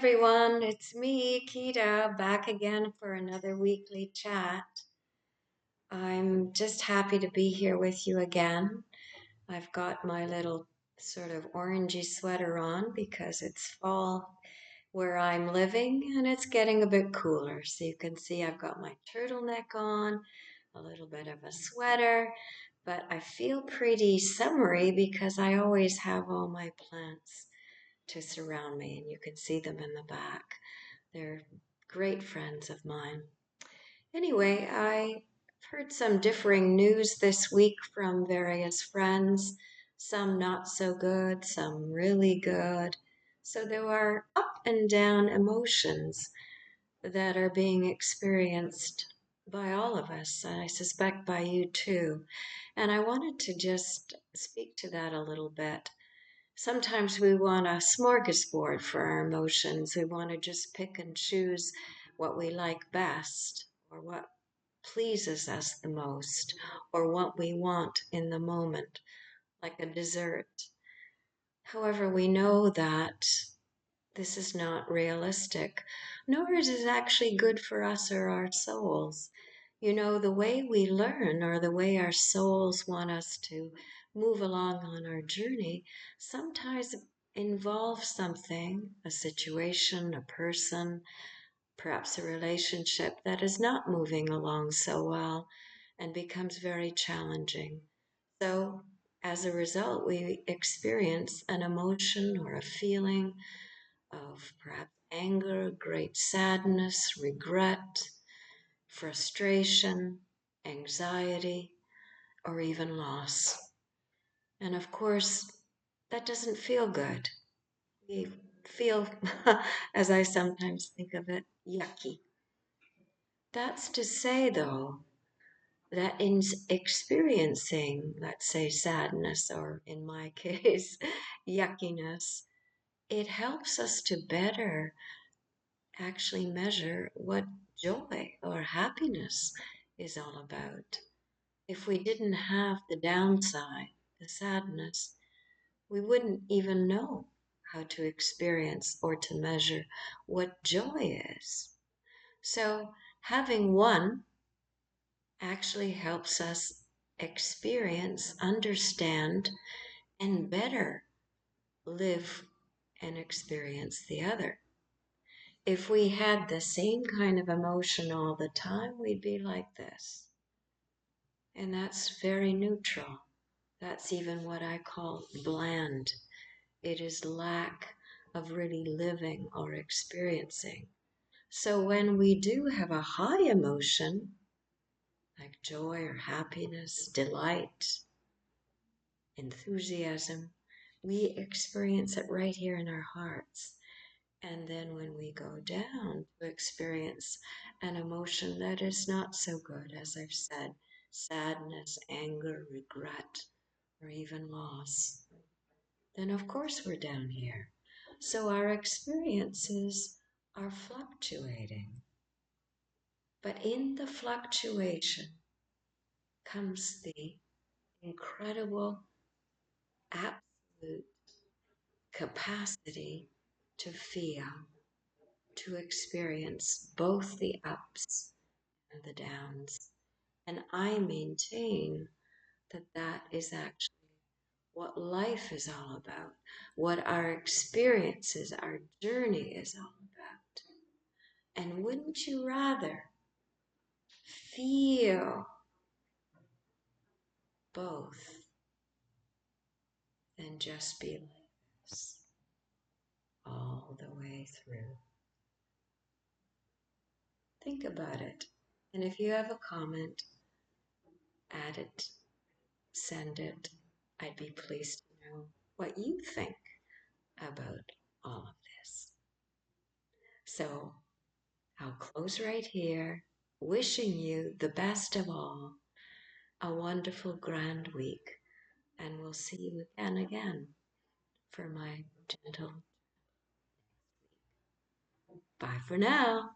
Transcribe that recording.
everyone, it's me, Kita, back again for another weekly chat. I'm just happy to be here with you again. I've got my little sort of orangey sweater on because it's fall where I'm living and it's getting a bit cooler. So you can see I've got my turtleneck on, a little bit of a sweater, but I feel pretty summery because I always have all my plants to surround me, and you can see them in the back. They're great friends of mine. Anyway, I heard some differing news this week from various friends, some not so good, some really good. So there are up and down emotions that are being experienced by all of us, and I suspect by you too. And I wanted to just speak to that a little bit. Sometimes we want a smorgasbord for our emotions. We want to just pick and choose what we like best or what pleases us the most or what we want in the moment, like a dessert. However, we know that this is not realistic, nor is it actually good for us or our souls. You know, the way we learn or the way our souls want us to move along on our journey sometimes involves something, a situation, a person, perhaps a relationship that is not moving along so well and becomes very challenging. So, as a result, we experience an emotion or a feeling of perhaps anger, great sadness, regret, frustration, anxiety, or even loss. And of course, that doesn't feel good. We feel, as I sometimes think of it, yucky. That's to say, though, that in experiencing, let's say, sadness, or in my case, yuckiness, it helps us to better actually measure what joy or happiness is all about. If we didn't have the downside, the sadness, we wouldn't even know how to experience or to measure what joy is. So, having one actually helps us experience, understand, and better live and experience the other. If we had the same kind of emotion all the time, we'd be like this. And that's very neutral. That's even what I call bland. It is lack of really living or experiencing. So when we do have a high emotion, like joy or happiness, delight, enthusiasm, we experience it right here in our hearts. And then when we go down to experience an emotion that is not so good, as I've said, sadness, anger, regret, or even loss, then of course we're down here. So our experiences are fluctuating. But in the fluctuation comes the incredible, absolute capacity to feel, to experience both the ups and the downs. And I maintain that that is actually what life is all about, what our experiences, our journey is all about. And wouldn't you rather feel both than just be like this all the way through? Think about it. And if you have a comment, add it, send it. I'd be pleased to know what you think about all of this. So I'll close right here, wishing you the best of all, a wonderful grand week, and we'll see you again for my gentle. Bye for now.